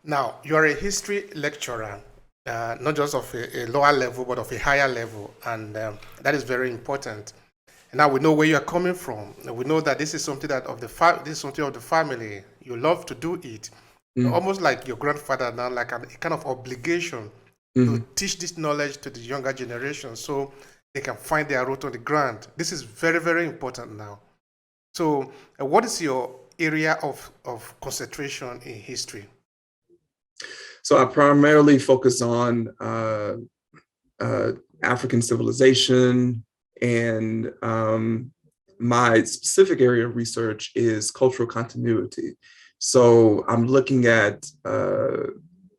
Now, you are a history lecturer, not just of a lower level, but of a higher level, and that is very important. And now we know where you are coming from. We know that this is something that this is something of the family. You love to do it, Mm, almost like your grandfather now, like a kind of obligation to mhm. teach this knowledge to the younger generation, so they can find their root on the ground. This is very, very important now. So, what is your area of concentration in history? So I primarily focus on uh, African civilization, and my specific area of research is cultural continuity. So I'm looking at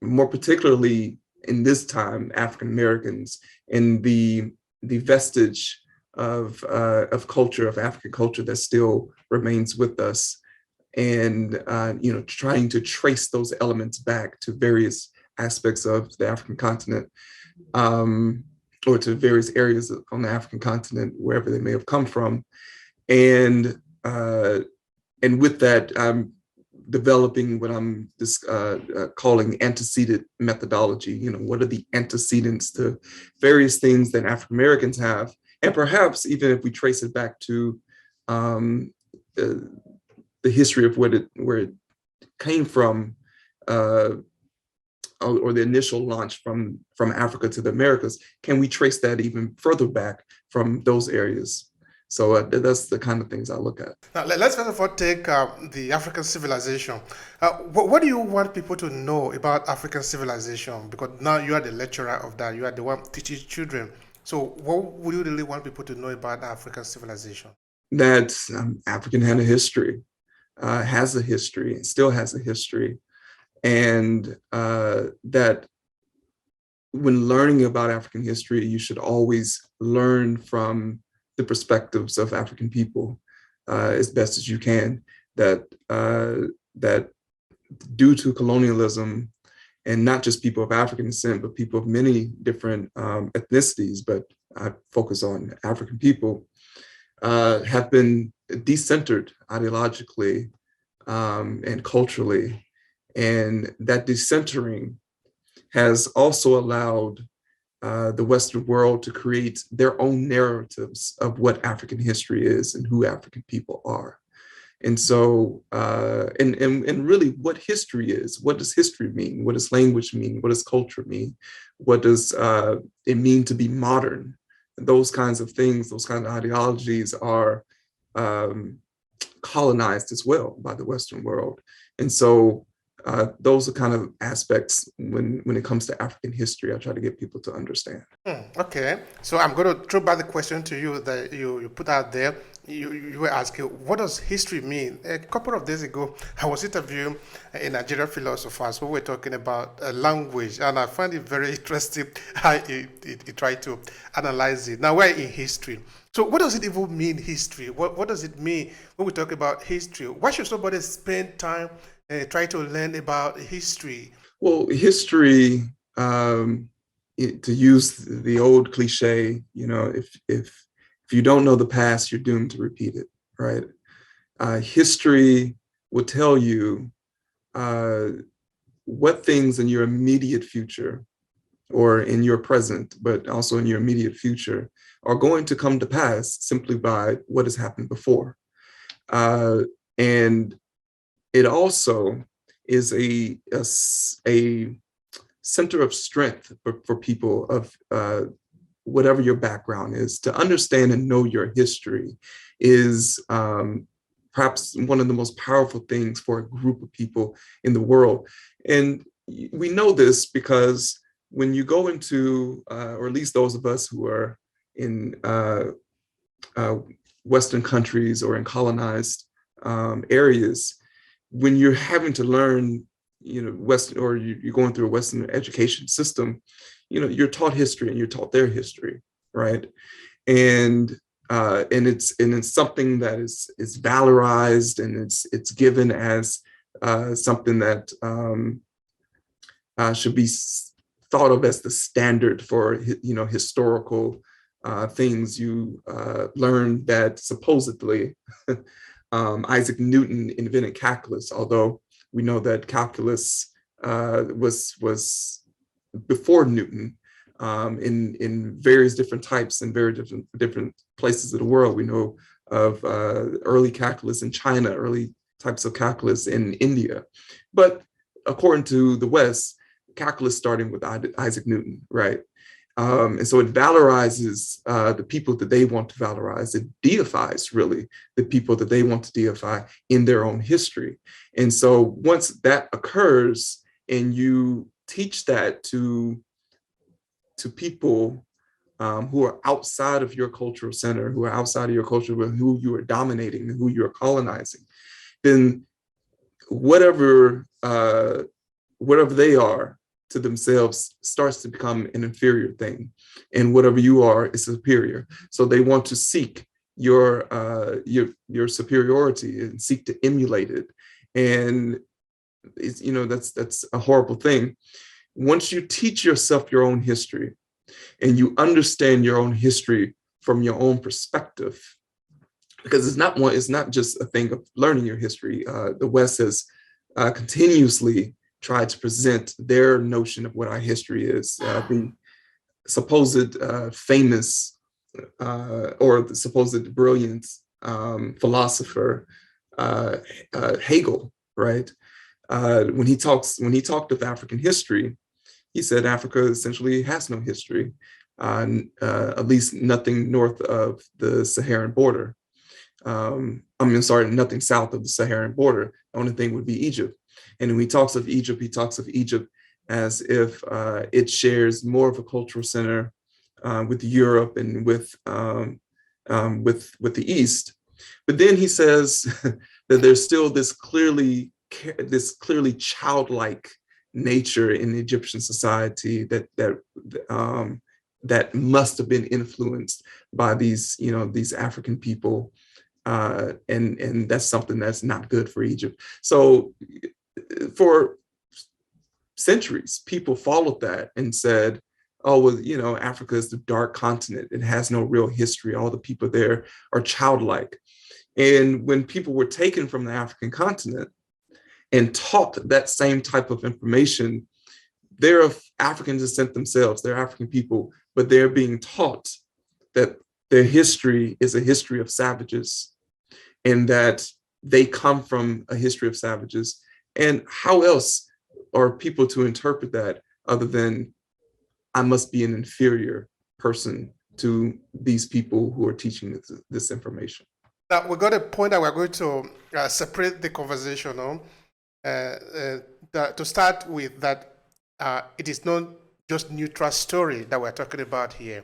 more particularly in this time African Americans and the vestige of culture, of African culture, that still remains with us, and trying to trace those elements back to various aspects of the African continent, um, or to various areas on the African continent, wherever they may have come from. And uh, and with that, I'm developing what I'm calling antecedent methodology. What are the antecedents to various things that African Americans have, and perhaps even if we trace it back to um, uh, the history of where it came from, uh, or the initial launch from Africa to the Americas, can we trace that even further back from those areas? So that's the kind of things I look at. Now, let's first of all take the African civilization. What do you want people to know about African civilization? Because now you are the lecturer of that, you are the one teaching children. So, what would you really want people to know about African civilization? That African had a history, has a history, and still has a history, and that when learning about African history, you should always learn from the perspectives of African people as best as you can. That due to colonialism, and not just people of African descent, but people of many different ethnicities, but I focus on African people, have been decentered ideologically and culturally. And that decentering has also allowed the Western world to create their own narratives of what African history is and who African people are. And so, and really what history is. What does history mean? What does language mean? What does culture mean? What does it mean to be modern? Those kinds of things, those kinds of ideologies are um, colonized as well by the Western world. And so those are kind of aspects when it comes to African history, I try to get people to understand. Okay, so I'm going to throw back the question to you that you put out there. You were asking, what does history mean? A couple of days ago, I was interviewing a Nigerian philosopher who were talking about language, and I find it very interesting how he tried to analyze it. Now, we're in history. So, what does it even mean, history? What does it mean when we talk about history? Why should somebody spend time try to learn about history? Well, history, to use the old cliche, if you don't know the past, you're doomed to repeat it, right? History will tell you uh, what things in your immediate future, or in your present, but also in your immediate future, are going to come to pass simply by what has happened before. Uh, and it also is a center of strength for people of whatever your background is. To understand and know your history is perhaps one of the most powerful things for a group of people in the world. And we know this because when you go into, or at least those of us who are in uh, Western countries or in colonized areas, when you're having to learn, Western, or you're going through a Western education system, you're taught history and you're taught their history, right? And it's something that is valorized, and it's given as something that should be thought of as the standard for historical things. You learn that supposedly Isaac Newton invented calculus, although we know that calculus was before Newton, in various different types and very different places of the world. We know of early calculus in China, early types of calculus in India. But according to the West, calculus starting with Isaac Newton, right? And so it valorizes the people that they want to valorize. It deifies, really, the people that they want to deify in their own history. And so once that occurs and you teach that to people who are outside of your cultural center, who are outside of your culture, who you are dominating, who you are colonizing, then whatever they are to themselves starts to become an inferior thing, and whatever you are is superior. So they want to seek your superiority and seek to emulate it, and it's, that's a horrible thing. Once you teach yourself your own history and you understand your own history from your own perspective, because it's not just a thing of learning your history. The West has continuously tried to present their notion of what our history is. The supposed famous or the supposed brilliant philosopher Hegel, right? When he talked of African history, he said Africa essentially has no history, at least nothing north of the Saharan border. Nothing south of the Saharan border. The only thing would be Egypt. And when he talks of Egypt, he talks of Egypt as if it shares more of a cultural center with Europe and with the East. But then he says that there's still this clearly childlike nature in Egyptian society that must have been influenced by these African people. And that's something that's not good for Egypt. So for centuries, people followed that and said, oh, well, Africa is the dark continent. It has no real history. All the people there are childlike. And when people were taken from the African continent and taught that same type of information, they're of African descent themselves, they're African people, but they're being taught that their history is a history of savages and that they come from a history of savages. And how else are people to interpret that other than I must be an inferior person to these people who are teaching this information? Now, we got a point that we're going to separate the conversation on. To start with, that it is not just neutral story that we're talking about here.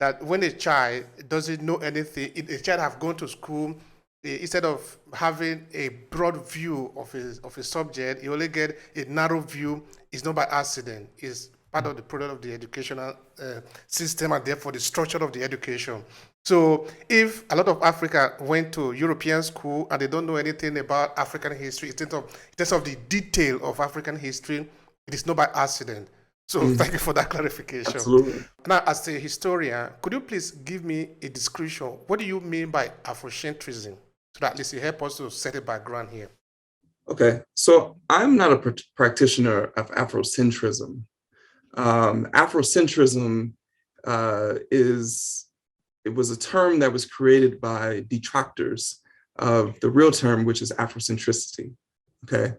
That when a child doesn't know anything, a child have gone to school, instead of having a broad view of a subject, you only get a narrow view. It's not by accident. It's part of the product of the educational system and therefore the structure of the education. So if a lot of Africa went to European school and they don't know anything about African history, in terms of the detail of African history, it is not by accident. So thank you for that clarification. Absolutely. Now, as a historian, could you please give me a description? What do you mean by Afrocentrism? So that at least you help us to set a background here. Okay, so I'm not a practitioner of Afrocentrism. Afrocentrism it was a term that was created by detractors of the real term, which is Afrocentricity. Okay,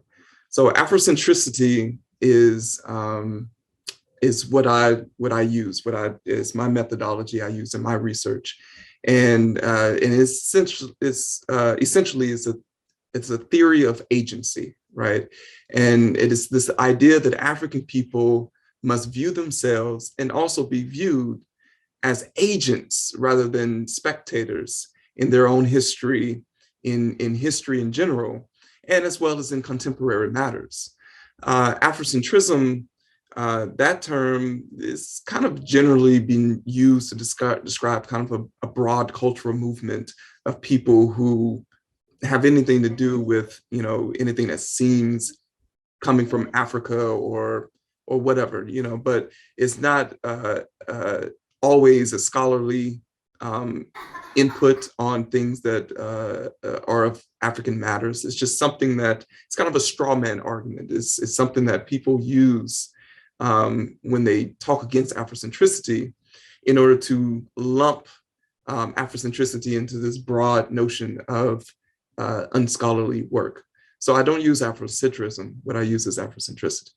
so Afrocentricity is what I use, is my methodology I use in my research, and it's essentially it's a theory of agency, right? And it is this idea that African people must view themselves and also be viewed as agents rather than spectators in their own history, in history in general, and as well as in contemporary matters. Afrocentrism, that term is kind of generally being used to describe kind of a broad cultural movement of people who have anything to do with, anything that seems coming from Africa or whatever, but it's not always a scholarly input on things that are of African matters. It's just something that it's kind of a straw man argument. It's something that people use when they talk against Afrocentricity in order to lump Afrocentricity into this broad notion of unscholarly work. So I don't use Afrocentrism. What I use is Afrocentricity.